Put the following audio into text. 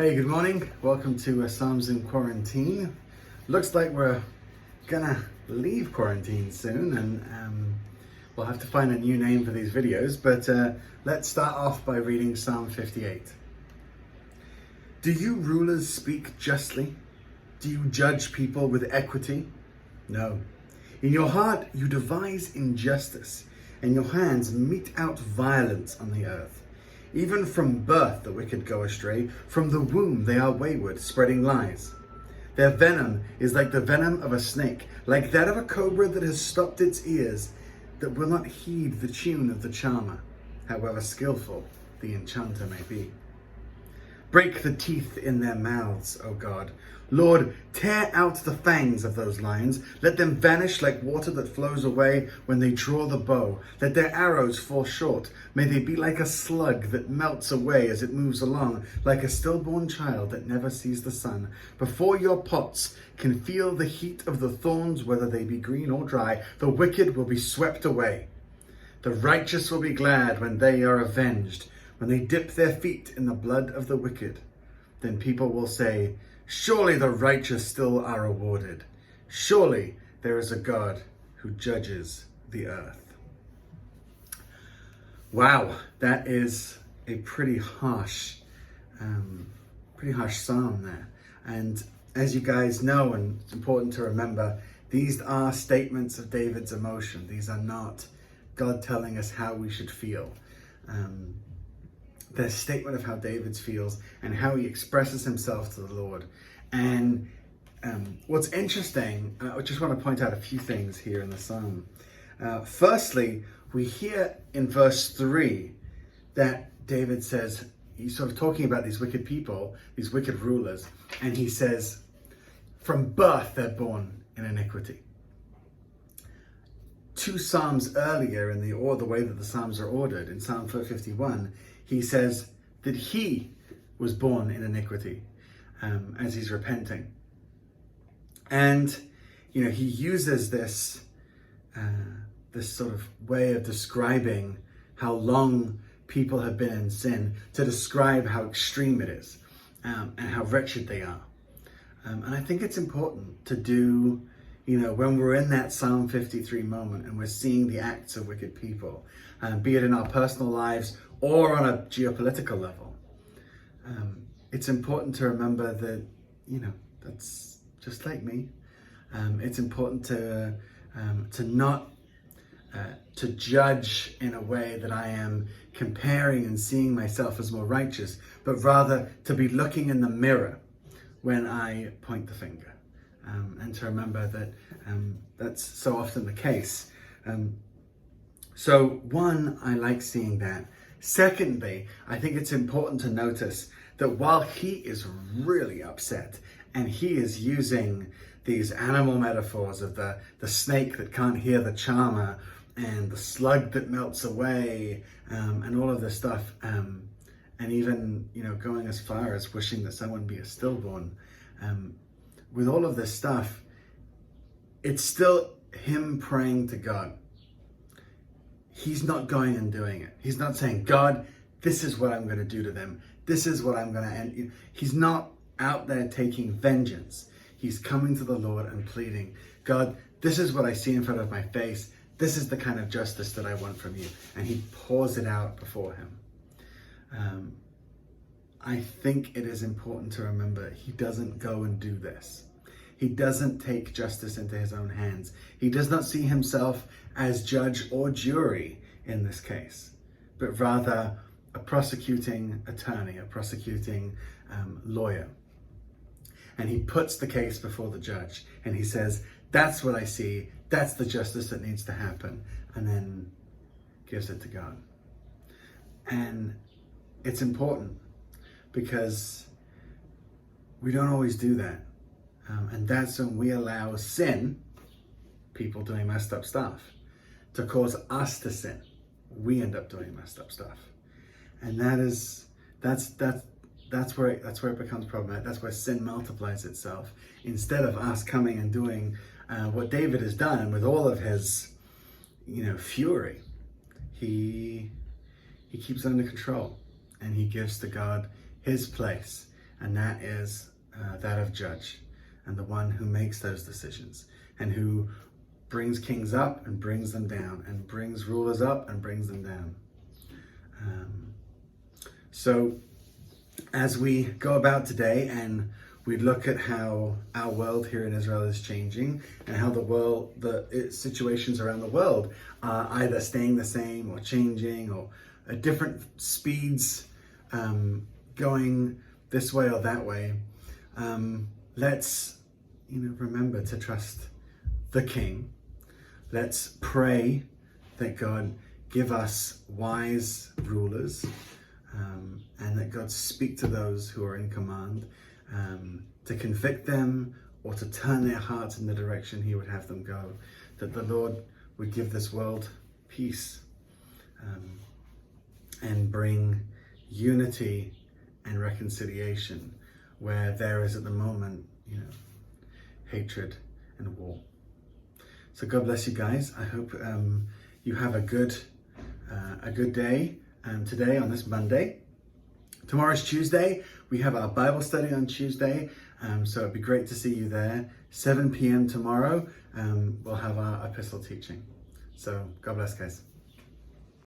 Hey, good morning. Welcome to Psalms in Quarantine. Looks like we're gonna leave quarantine soon, and we'll have to find a new name for these videos, but let's start off by reading Psalm 58. Do you rulers speak justly? Do you judge people with equity? No. In your heart you devise injustice, and your hands mete out violence on the earth. Even from birth the wicked go astray, from the womb they are wayward, spreading lies. Their venom is like the venom of a snake, like that of a cobra that has stopped its ears, that will not heed the tune of the charmer, however skillful the enchanter may be. Break the teeth in their mouths, O God. Lord, tear out the fangs of those lions. Let them vanish like water that flows away when they draw the bow. Let their arrows fall short. May they be like a slug that melts away as it moves along, like a stillborn child that never sees the sun. Before your pots can feel the heat of the thorns, whether they be green or dry, the wicked will be swept away. The righteous will be glad when they are avenged, when they dip their feet in the blood of the wicked. Then people will say, surely the righteous still are rewarded. Surely there is a God who judges the earth. Wow, that is a pretty harsh psalm there. And as you guys know, and it's important to remember, these are statements of David's emotion. These are not God telling us how we should feel. The statement of how David feels and how he expresses himself to the Lord. And what's interesting, I just want to point out a few things here in the psalm. Firstly, we hear in verse 3 that David says, he's sort of talking about these wicked people, these wicked rulers, and he says, from birth they're born in iniquity. 2 psalms earlier in the way that the psalms are ordered, in Psalm 51, he says that he was born in iniquity as he's repenting. And, he uses this sort of way of describing how long people have been in sin to describe how extreme it is and how wretched they are. And I think it's important to do, when we're in that Psalm 53 moment and we're seeing the acts of wicked people, be it in our personal lives or on a geopolitical level, it's important to remember that, that's just like me. It's important to not to judge in a way that I am comparing and seeing myself as more righteous, but rather to be looking in the mirror when I point the finger, and to remember that that's so often the case. So one, I like seeing that. Secondly, I think it's important to notice that while he is really upset and he is using these animal metaphors of the snake that can't hear the charmer and the slug that melts away, and all of this stuff, and even, going as far as wishing that someone be a stillborn, with all of this stuff, it's still him praying to God. He's not going and doing it. He's not saying, God, this is what I'm going to do to them. This is what I'm going to end. He's not out there taking vengeance. He's coming to the Lord and pleading, God, this is what I see in front of my face. This is the kind of justice that I want from you. And he pours it out before him. I think it is important to remember he doesn't go and do this. He doesn't take justice into his own hands. He does not see himself as judge or jury in this case, but rather a prosecuting attorney, a prosecuting lawyer. And he puts the case before the judge and he says, that's what I see. That's the justice that needs to happen. And then gives it to God. And it's important because we don't always do that. And that's when we allow sin, people doing messed up stuff, to cause us to sin. We end up doing messed up stuff. And that's where it becomes problematic. That's where sin multiplies itself. Instead of us coming and doing what David has done, and with all of his, fury, he keeps it under control and he gives to God his place and that is that of judge, and the one who makes those decisions, and who brings kings up and brings them down, and brings rulers up and brings them down. So as we go about today and we look at how our world here in Israel is changing, and how the situations around the world are either staying the same or changing, or at different speeds, going this way or that way, let's remember to trust the King. Let's pray that God give us wise rulers, and that God speak to those who are in command, to convict them or to turn their hearts in the direction he would have them go, that the Lord would give this world peace, and bring unity and reconciliation where there is at the moment, hatred and war. So God bless you guys. I hope you have a good day today on this Monday. Tomorrow's Tuesday. We have our Bible study on Tuesday, so it'd be great to see you there. 7 p.m. tomorrow, we'll have our epistle teaching. So God bless, guys.